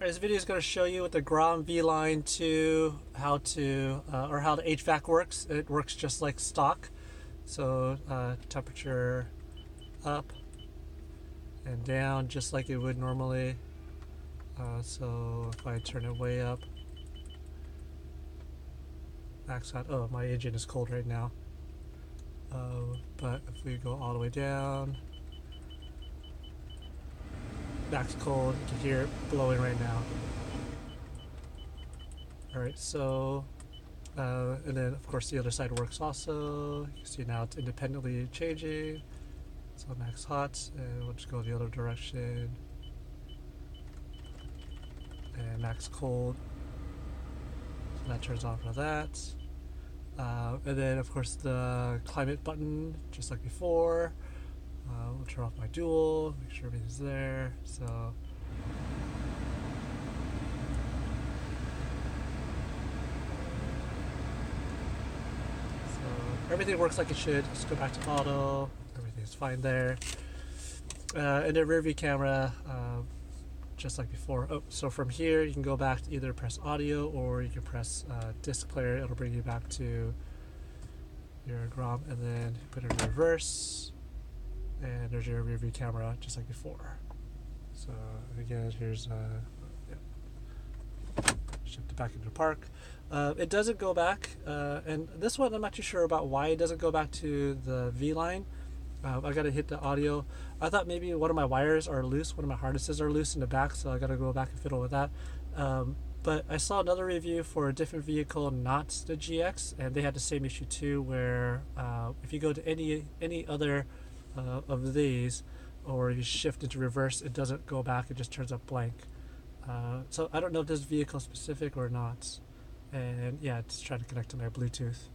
This video is going to show you with the Grom vLine 2 how to how the HVAC works. It works just like stock. So temperature up and down just like it would normally. So if I turn it way up, max out. Oh, my engine is cold right now. But if we go all the way down, max cold, you can hear it blowing right now. Alright, so and then of course the other side works also. You can see now it's independently changing. So max hot, and we'll just go the other direction. And max cold. So that turns on for that. And then of course the climate button, just like before. We'll turn off my dual, make sure everything's there. So everything works like it should. Let's go back to auto. Everything's fine there. And the rear view camera, just like before. Oh, so from here you can go back to either press audio or you can press disc player. It'll bring you back to your Grom, and then put it in reverse. And there's your rear view camera, just like before. So again, here's shift it back into park. It doesn't go back, and this one I'm not too sure about why it doesn't go back to the vLine. I gotta hit the audio. I thought maybe one of my wires are loose, one of my harnesses are loose in the back, so I gotta go back and fiddle with that. But I saw another review for a different vehicle, not the GX, and they had the same issue too, where if you go to any other of these, or you shift into reverse, it doesn't go back, it just turns up blank. So I don't know if this is vehicle specific or not. And yeah, it's trying to connect to my Bluetooth.